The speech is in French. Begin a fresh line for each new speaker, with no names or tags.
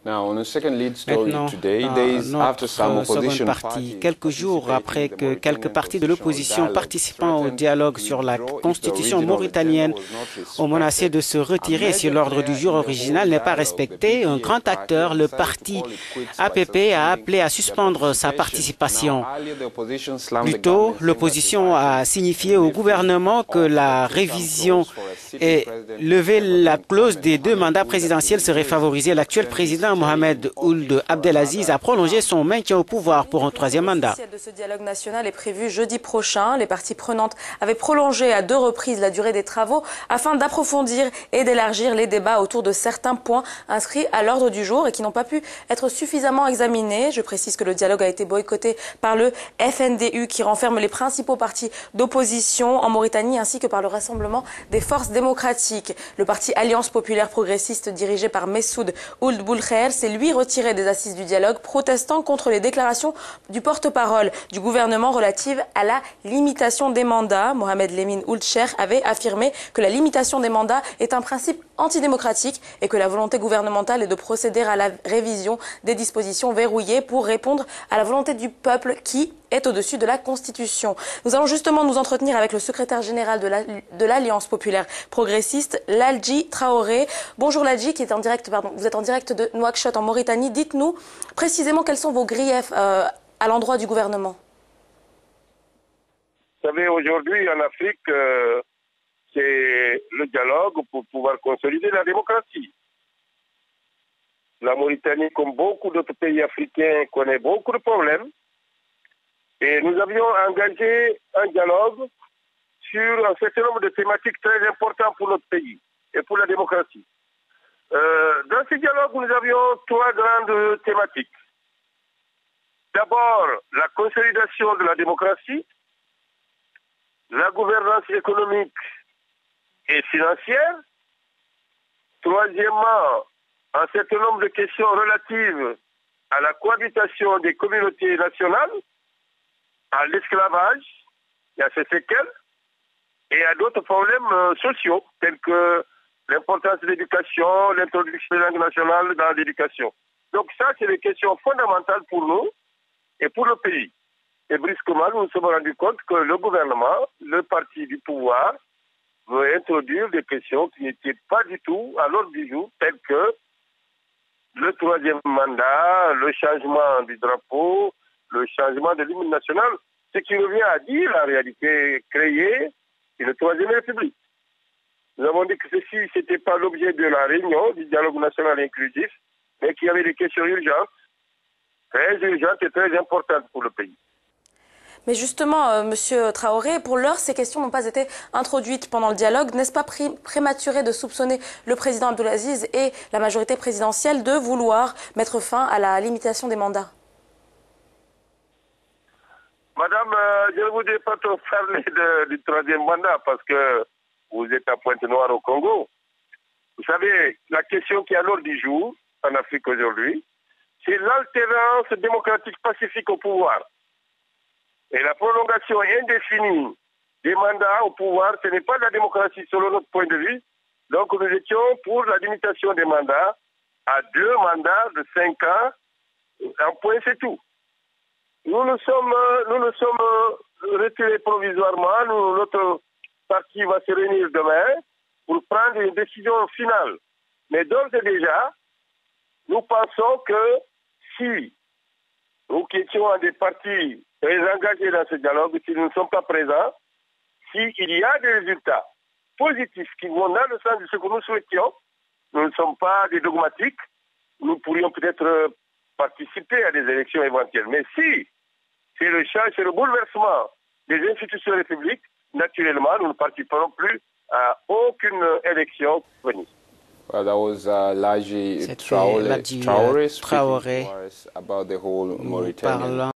Maintenant, nous sommes partis quelques jours après que quelques partis de l'opposition participant au dialogue sur la constitution mauritanienne ont menacé de se retirer si l'ordre du jour original n'est pas respecté. Un grand acteur, le parti APP, a appelé à suspendre sa participation. Plus tôt, l'opposition a signifié au gouvernement que la révision et lever la clause des 2 mandats présidentiels serait favorisée. L'actuel président Mohamed Ould Abdelaziz a prolongé son maintien au pouvoir pour un 3e mandat.
Le de ce dialogue national est prévu jeudi prochain. Les parties prenantes avaient prolongé à 2 reprises la durée des travaux afin d'approfondir et d'élargir les débats autour de certains points inscrits à l'ordre du jour et qui n'ont pas pu être suffisamment examinés. Je précise que le dialogue a été boycotté par le FNDU qui renferme les principaux partis d'opposition en Mauritanie ainsi que par le Rassemblement des forces démocratiques. Le parti Alliance populaire progressiste dirigé par Messoud Ould Boulkhair s'est lui retiré des assises du dialogue, protestant contre les déclarations du porte-parole du gouvernement relatives à la limitation des mandats. Mohamed Lemine Ould Cheikh avait affirmé que la limitation des mandats est un principe antidémocratique et que la volonté gouvernementale est de procéder à la révision des dispositions verrouillées pour répondre à la volonté du peuple qui est au-dessus de la Constitution. Nous allons justement nous entretenir avec le secrétaire général de l'Alliance populaire progressiste, Ladji Traoré. Bonjour Ladji, vous êtes en direct de Nouakchott en Mauritanie. Dites-nous précisément quels sont vos griefs à l'endroit du gouvernement.
Vous savez, aujourd'hui en Afrique, c'est le dialogue pour pouvoir consolider la démocratie. La Mauritanie, comme beaucoup d'autres pays africains, connaît beaucoup de problèmes. Et nous avions engagé un dialogue sur un certain nombre de thématiques très importantes pour notre pays et pour la démocratie. Dans ce dialogue, nous avions 3 grandes thématiques. D'abord, la consolidation de la démocratie, la gouvernance économique et financière. Troisièmement, un certain nombre de questions relatives à la cohabitation des communautés nationales, à l'esclavage et à ses séquelles, et à d'autres problèmes sociaux, tels que l'importance de l'éducation, l'introduction des langues nationales dans l'éducation. Donc ça, c'est des questions fondamentales pour nous et pour le pays. Et brusquement, nous nous sommes rendus compte que le gouvernement, le parti du pouvoir, veut introduire des questions qui n'étaient pas du tout à l'ordre du jour, telles que le 3e mandat, le changement du drapeau, le changement de l'hymne national, ce qui revient à dire, en réalité, créer une 3e République. Nous avons dit que ceci, ce n'était pas l'objet de la réunion du dialogue national inclusif, mais qu'il y avait des questions urgentes, très urgentes et très importantes pour le pays.
Mais justement, Monsieur Traoré, pour l'heure, ces questions n'ont pas été introduites pendant le dialogue. N'est-ce pas prématuré de soupçonner le président Abdelaziz et la majorité présidentielle de vouloir mettre fin à la limitation des mandats?
Madame, je ne voudrais pas trop parler du 3e mandat parce que vous êtes à Pointe-Noire au Congo. Vous savez, la question qui est à l'ordre du jour en Afrique aujourd'hui, c'est l'alternance démocratique pacifique au pouvoir. Et la prolongation indéfinie des mandats au pouvoir, ce n'est pas de la démocratie selon notre point de vue. Donc nous étions pour la limitation des mandats à 2 mandats de 5 ans. Un point, c'est tout. Nous nous sommes retirés provisoirement. Notre parti va se réunir demain pour prendre une décision finale. Mais d'ores et déjà, nous pensons que si nous qui étions à des partis très engagés dans ce dialogue, si nous ne sommes pas présents, s'il y a des résultats positifs qui vont dans le sens de ce que nous souhaitions, nous ne sommes pas des dogmatiques, nous pourrions peut-être participer à des élections éventuelles. Mais si c'est le change, c'est le bouleversement des institutions républiques, naturellement, nous ne participerons plus à aucune élection venue.
Well, that was Ladji Traoré
Traoré
about the whole Mauritanian